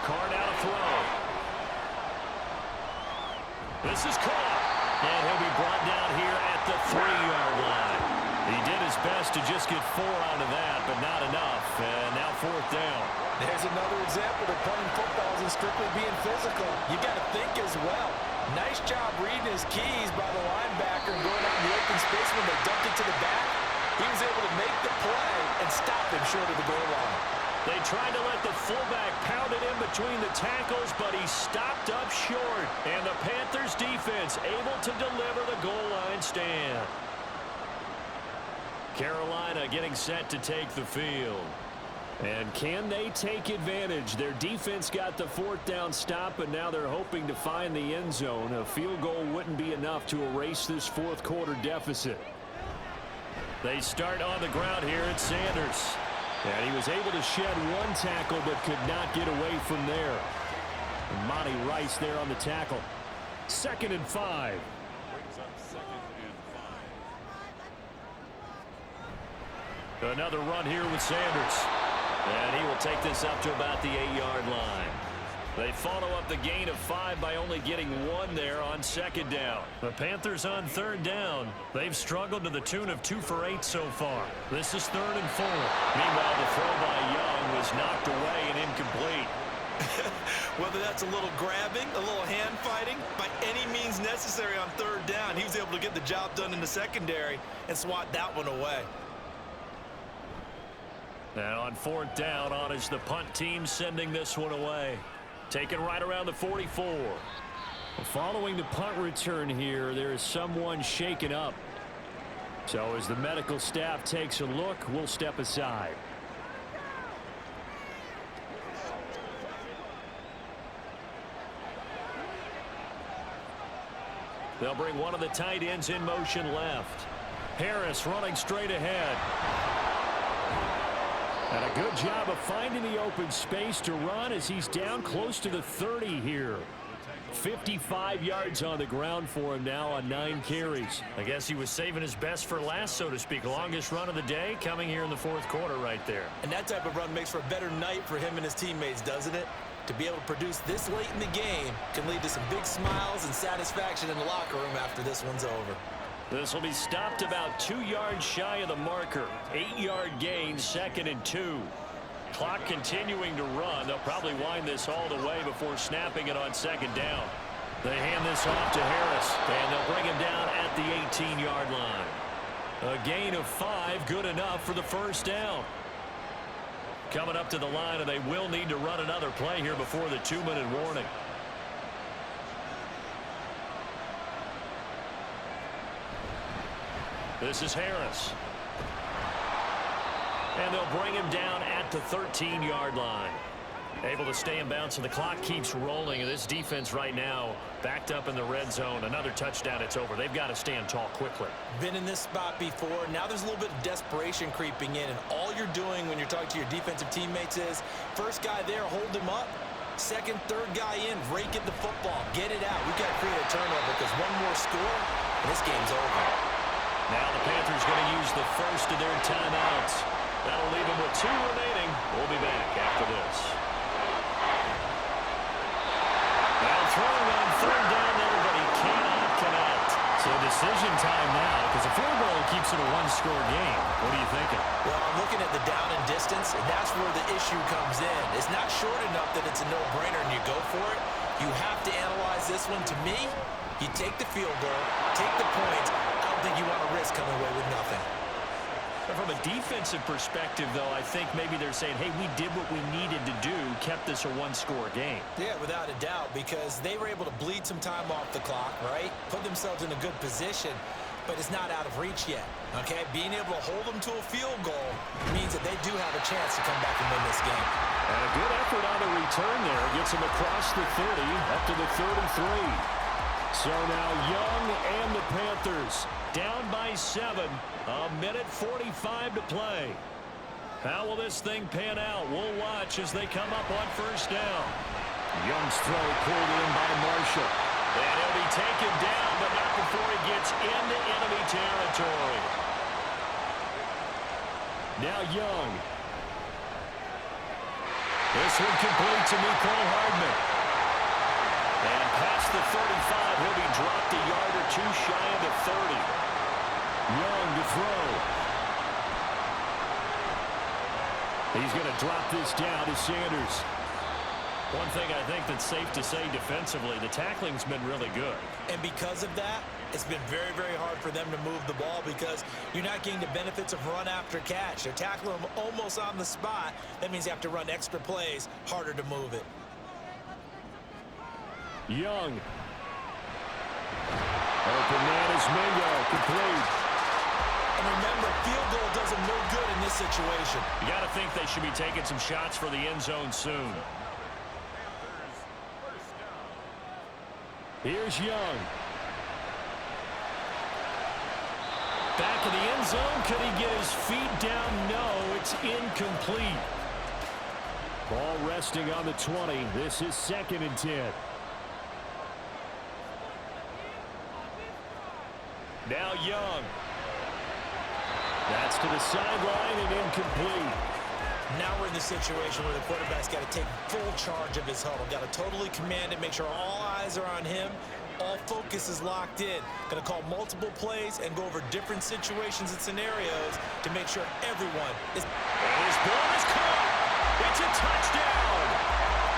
Carr now to throw. This is caught, and he'll be brought down here at the 3-yard line. He did his best to just get 4 out of that, but not enough. And now 4th down. There's another example that playing football isn't strictly being physical. You got to think as well. Nice job reading his keys by the linebacker and going out in the open space when they dumped it to the back. He was able to make the play and stop him short of the goal line. They tried to let the fullback pound it in between the tackles, but he stopped up short. And the Panthers defense able to deliver the goal line stand. Carolina getting set to take the field. And can they take advantage? Their defense got the 4th down stop, and now they're hoping to find the end zone. A field goal wouldn't be enough to erase this 4th quarter deficit. They start on the ground here at Sanders. And he was able to shed 1 tackle, but could not get away from there. And Monty Rice there on the tackle. 2nd and 5. Brings up 2nd and 5. Another run here with Sanders. And he will take this up to about the 8-yard line. They follow up the gain of 5 by only getting 1 there on 2nd down. The Panthers on 3rd down. They've struggled to the tune of 2 for 8 so far. This is 3rd and 4. Meanwhile, the throw by Young was knocked away and incomplete. Whether that's a little grabbing, a little hand fighting, by any means necessary on 3rd down, he was able to get the job done in the secondary and swat that one away. Now on 4th down, on is the punt team sending this one away. Taken right around the 44. Following the punt return here, there is someone shaken up. So as the medical staff takes a look, we'll step aside. They'll bring one of the tight ends in motion left. Harris running straight ahead. And a good job of finding the open space to run as he's down close to the 30 here. 55 yards on the ground for him now on 9 carries. I guess he was saving his best for last, so to speak. Longest run of the day coming here in the 4th quarter right there. And that type of run makes for a better night for him and his teammates, doesn't it? To be able to produce this late in the game can lead to some big smiles and satisfaction in the locker room after this one's over. This will be stopped about 2 yards shy of the marker. 8-yard gain, 2nd and 2. Clock continuing to run. They'll probably wind this all the way before snapping it on second down. They hand this off to Harris, and they'll bring him down at the 18-yard line. A gain of 5, good enough for the first down. Coming up to the line, and they will need to run another play here before the 2-minute warning. This is Harris. And they'll bring him down at the 13-yard line. Able to stay in bounds, so the clock keeps rolling. And this defense right now backed up in the red zone. Another touchdown, it's over. They've got to stand tall quickly. Been in this spot before. Now there's a little bit of desperation creeping in. And all you're doing when you're talking to your defensive teammates is, first guy there, hold him up. Second, third guy in, rake at the football. Get it out. We've got to create a turnover because one more score, and this game's over. Now the Panthers going to use the first of their timeouts. That'll leave them with 2 remaining. We'll be back after this. Now throwing on third down there, but he cannot connect. So decision time now, because a field goal keeps it a one-score game. What are you thinking? Well, I'm looking at the down and distance, and that's where the issue comes in. It's not short enough that it's a no-brainer and you go for it. You have to analyze this one. To me, you take the field goal, take the points. I don't think you want to risk coming away with nothing. From a defensive perspective, though, I think maybe they're saying, hey, we did what we needed to do, kept this a one-score game. Yeah, without a doubt, because they were able to bleed some time off the clock, right? Put themselves in a good position, but it's not out of reach yet, okay? Being able to hold them to a field goal means that they do have a chance to come back and win this game. And a good effort on the return there. Gets them across the 30, up to the 33. So now Young and the Panthers down by 7. A minute 45 to play. How will this thing pan out? We'll watch as they come up on first down. Young's throw pulled in by Marshall. And he'll be taken down, but not before he gets into enemy territory. Now Young. This one complete to Nicole Hardman. And past the 35, he'll be dropped a yard or 2 shy of the 30. Young to throw. He's going to drop this down to Sanders. One thing I think that's safe to say defensively, the tackling's been really good. And because of that, it's been very, very hard for them to move the ball because you're not getting the benefits of run after catch. They're tackling them almost on the spot. That means you have to run extra plays, harder to move it. Young. Open man is Mingo, complete. And remember, field goal does them no good in this situation. You got to think they should be taking some shots for the end zone soon. Here's Young. Back in the end zone. Could he get his feet down? No, it's incomplete. Ball resting on the 20. This is 2nd and 10. Now Young. That's to the sideline and incomplete. Now we're in the situation where the quarterback's got to take full charge of his huddle. Got to totally command it, make sure all eyes are on him. All focus is locked in. Going to call multiple plays and go over different situations and scenarios to make sure everyone is... And his ball is caught. It's a touchdown.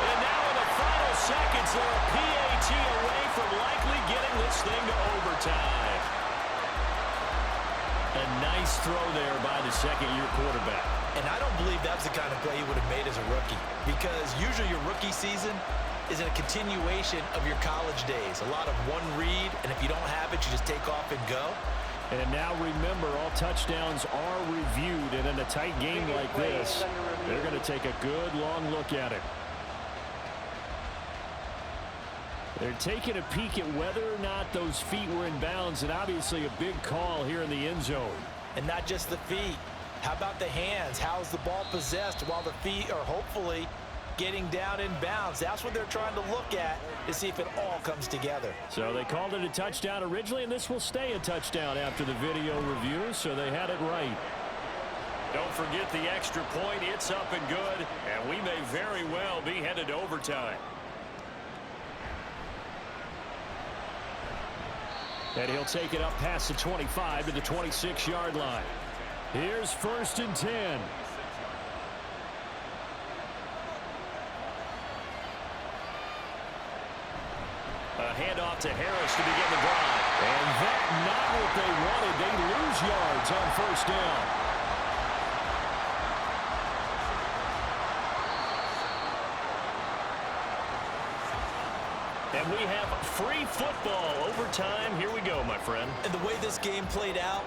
And now in the final seconds, they're a PAT away from likely getting this thing to overtime. A nice throw there by the second-year quarterback. And I don't believe that was the kind of play he would have made as a rookie, because usually your rookie season is in a continuation of your college days. A lot of one read, and if you don't have it, you just take off and go. And now remember, all touchdowns are reviewed, and in a tight game like this, they're going to take a good long look at it. They're taking a peek at whether or not those feet were in bounds, and obviously a big call here in the end zone. And not just the feet. How about the hands? How's the ball possessed while the feet are hopefully getting down in bounds? That's what they're trying to look at to see if it all comes together. So they called it a touchdown originally, and this will stay a touchdown after the video review, so they had it right. Don't forget the extra point. It's up and good, and we may very well be headed to overtime. And he'll take it up past the 25 to the 26-yard line. Here's 1st and 10. handoff to Harris to begin the drive. And that not what they wanted. They lose yards on first down. And we have free football overtime. Here we go, my friend. And the way this game played out,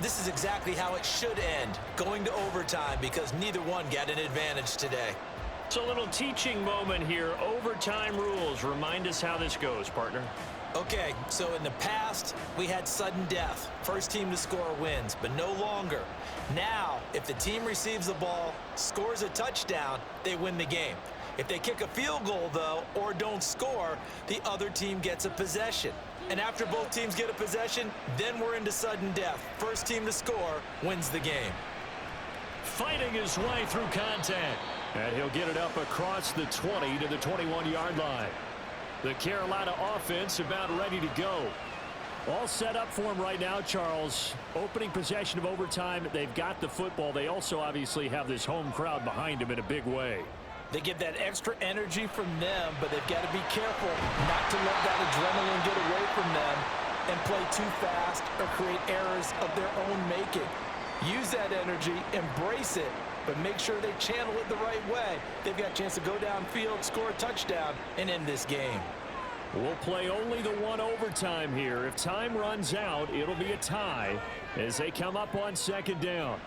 this is exactly how it should end, going to overtime, because neither one got an advantage today. So a little teaching moment here. Overtime rules. Remind us how this goes, partner. Okay, so in the past, we had sudden death. First team to score wins, but no longer. Now, if the team receives the ball, scores a touchdown, they win the game. If they kick a field goal, though, or don't score, the other team gets a possession. And after both teams get a possession, then we're into sudden death. First team to score wins the game. Fighting his way through contact. And he'll get it up across the 20 to the 21-yard line. The Carolina offense about ready to go. All set up for him right now, Charles. Opening possession of overtime. They've got the football. They also obviously have this home crowd behind them in a big way. They get that extra energy from them, but they've got to be careful not to let that adrenaline get away from them and play too fast or create errors of their own making. Use that energy, embrace it, but make sure they channel it the right way. They've got a chance to go downfield, score a touchdown, and end this game. We'll play only the one overtime here. If time runs out, it'll be a tie as they come up on second down.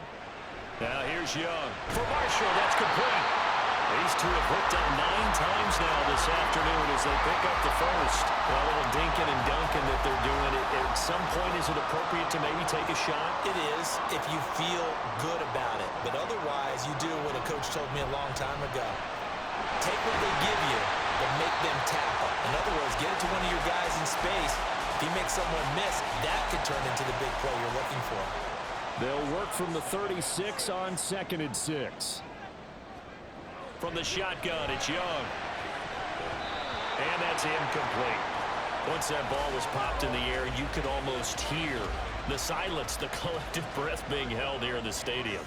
Now here's Young. For Marshall, that's complete. These two have hooked up 9 times now this afternoon as they pick up the first. Well, a little dinking and dunking that they're doing. At some point, is it appropriate to maybe take a shot? It is if you feel good about it. But otherwise, you do what a coach told me a long time ago. Take what they give you, but make them tackle. In other words, get it to one of your guys in space. If you make someone miss, that could turn into the big play you're looking for. They'll work from the 36 on 2nd and 6. From the shotgun, it's Young. And that's incomplete. Once that ball was popped in the air, you could almost hear the silence, the collective breath being held here in the stadium.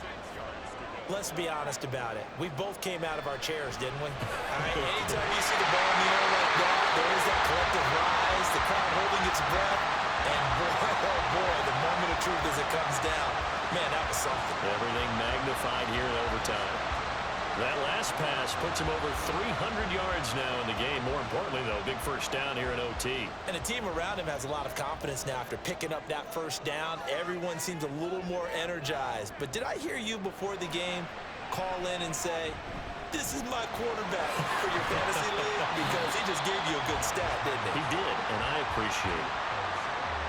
Let's be honest about it. We both came out of our chairs, didn't we? All right, anytime you see the ball in the air like that, there is that collective rise, the crowd holding its breath, and boy, oh boy, the moment of truth as it comes down. Man, that was something. Everything magnified here in overtime. That last pass puts him over 300 yards now in the game. More importantly, though, big first down here in OT. And the team around him has a lot of confidence now after picking up that first down. Everyone seems a little more energized. But did I hear you before the game call in and say, this is my quarterback for your fantasy league? Because he just gave you a good stat, didn't he? He did, and I appreciate it.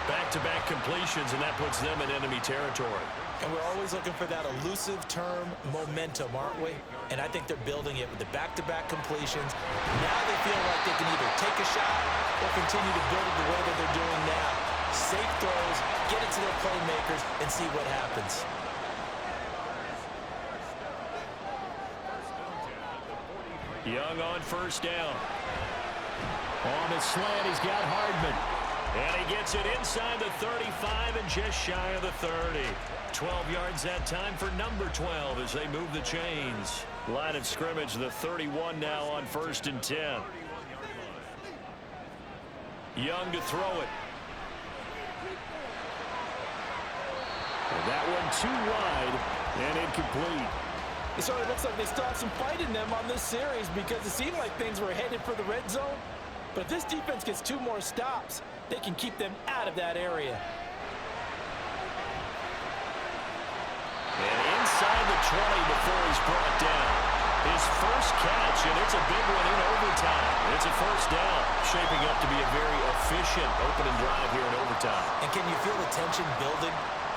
Back-to-back completions, and that puts them in enemy territory. And we're always looking for that elusive term, momentum, aren't we? And I think they're building it with the back-to-back completions. Now they feel like they can either take a shot or continue to build it the way that they're doing now. Safe throws, get it to their playmakers, and see what happens. Young on first down. On the slant, he's got Hardman. And he gets it inside the 35 and just shy of the 30. 12 yards that time for number 12 as they move the chains. Line of scrimmage, the 31 now on 1st and 10. Young to throw it. And that one too wide and incomplete. It sort of looks like they still have some fight in them on this series because it seemed like things were headed for the red zone. But if this defense gets 2 more stops, they can keep them out of that area. And inside the 20 before he's brought down. His first catch, and it's a big one in overtime. It's a first down, shaping up to be a very efficient opening drive here in overtime. And can you feel the tension building?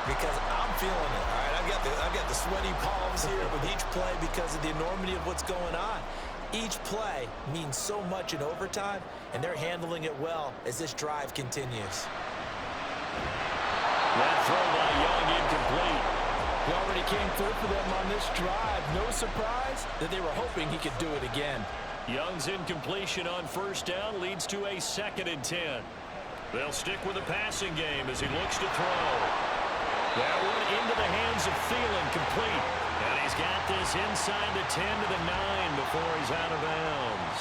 Because I'm feeling it. All right, I've got the sweaty palms here with each play because of the enormity of what's going on. Each play means so much in overtime, and they're handling it well as this drive continues. That throw by Young incomplete. He already came through for them on this drive. No surprise that they were hoping he could do it again. Young's incompletion on first down leads to a 2nd and 10. They'll stick with the passing game as he looks to throw. That one into the hands of Thielen, complete. And he's got this inside the 10 to the 9 before he's out of bounds.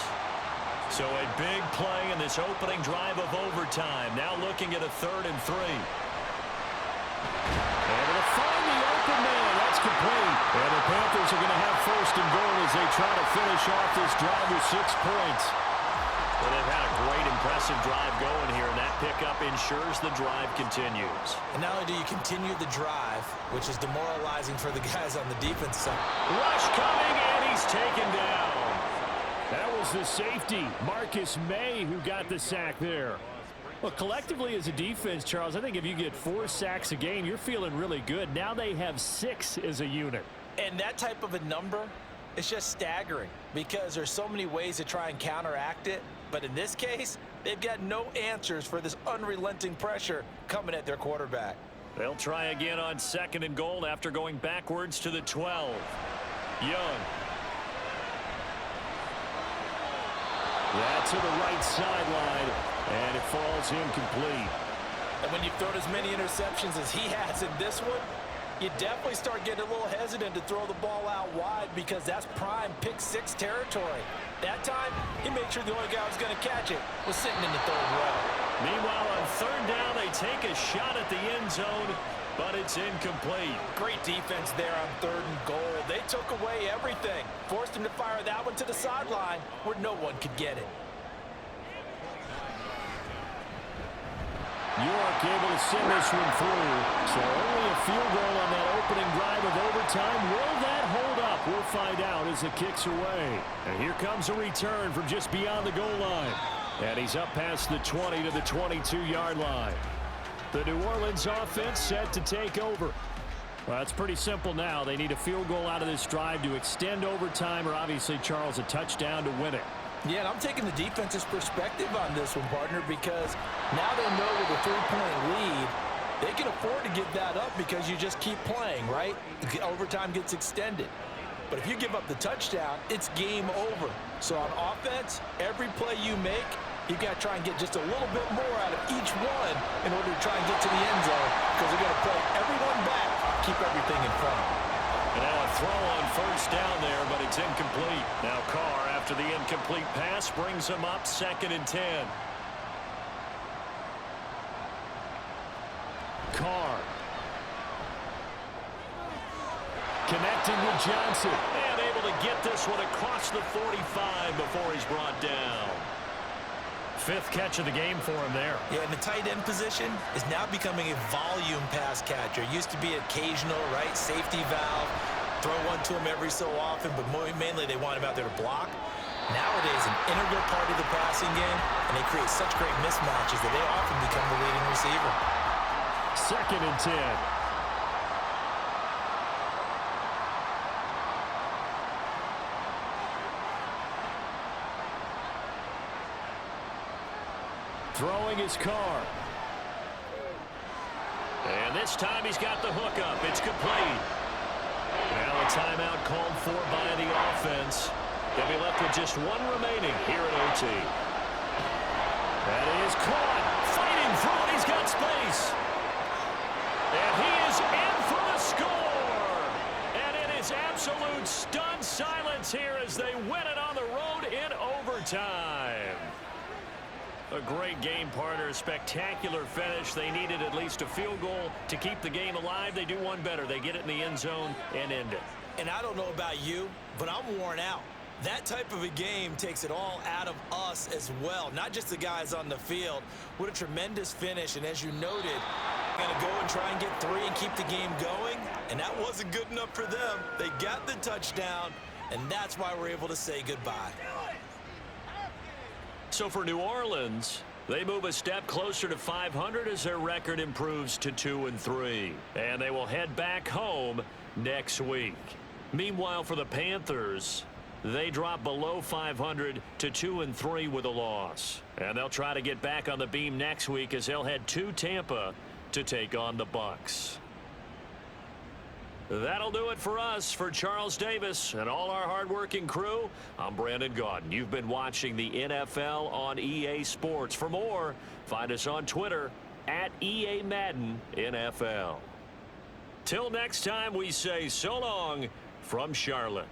So a big play in this opening drive of overtime. Now looking at a 3rd and 3. Able to find the open man. That's complete. And the Panthers are going to have 1st and goal as they try to finish off this drive with 6 points. Well, they've had a great, impressive drive going here, and that pickup ensures the drive continues. And not only do you continue the drive, which is demoralizing for the guys on the defense side. Rush coming, and he's taken down. That was the safety, Marcus May, who got the sack there. Well, collectively as a defense, Charles, I think if you get 4 sacks a game, you're feeling really good. Now they have 6 as a unit. And that type of a number, it's just staggering because there's so many ways to try and counteract it. But in this case, they've got no answers for this unrelenting pressure coming at their quarterback. They'll try again on 2nd and goal after going backwards to the 12. Young. That's to the right sideline, and it falls incomplete. And when you've thrown as many interceptions as he has in this one, you definitely start getting a little hesitant to throw the ball out wide because that's prime pick 6 territory. That time, he made sure the only guy who was going to catch it was sitting in the 3rd row. Meanwhile, on 3rd down, they take a shot at the end zone, but it's incomplete. Great defense there on 3rd and goal. They took away everything. Forced him to fire that one to the sideline where no one could get it. York able to send this one through. So only a field goal on that opening drive of overtime. Will that hold up? We'll find out as it kicks away. And here comes a return from just beyond the goal line. And he's up past the 20 to the 22-yard line. The New Orleans offense set to take over. Well, it's pretty simple now. They need a field goal out of this drive to extend overtime, or obviously, Charles, a touchdown to win it. Yeah, and I'm taking the defense's perspective on this one, partner, because now they know with a 3-point lead, they can afford to give that up because you just keep playing, right? Overtime gets extended. But if you give up the touchdown, it's game over. So on offense, every play you make, you've got to try and get just a little bit more out of each one in order to try and get to the end zone because they're going to play everyone back, keep everything in front. And now a throw on 1st down there, but it's incomplete. Now Carr, after the incomplete pass, brings him up 2nd and 10. Carr. Connecting with Johnson. And able to get this one across the 45 before he's brought down. 5th catch of the game for him there. Yeah, and the tight end position is now becoming a volume pass catcher. Used to be occasional, right? Safety valve. Throw one to him every so often, but mainly they want him out there to block. Nowadays, an integral part of the passing game, and they create such great mismatches that they often become the leading receiver. 2nd and 10. Throwing his Carr. And this time he's got the hook up. It's complete. Now a timeout called for by the offense. They'll be left with just one remaining here at OT. That is caught. Fighting through it. He's got space. And he is in for the score. And it is absolute stunned silence here as they win it on the road in overtime. A great game, partner. A spectacular finish. They needed at least a field goal to keep the game alive. They do one better. They get it in the end zone and end it. And I don't know about you, but I'm worn out. That type of a game takes it all out of us as well, not just the guys on the field. What a tremendous finish, and as you noted, going to go and try and get 3 and keep the game going, and that wasn't good enough for them. They got the touchdown, and that's why we're able to say goodbye. So for New Orleans, they move a step closer to 500 as their record improves to 2-3. And they will head back home next week. Meanwhile, for the Panthers, they drop below 500 to 2-3 with a loss. And they'll try to get back on the beam next week as they'll head to Tampa to take on the Bucs. That'll do it for us. For Charles Davis and all our hardworking crew, I'm Brandon Gaudin. You've been watching the NFL on EA Sports. For more, find us on Twitter at EA Madden NFL. Till next time, we say so long from Charlotte.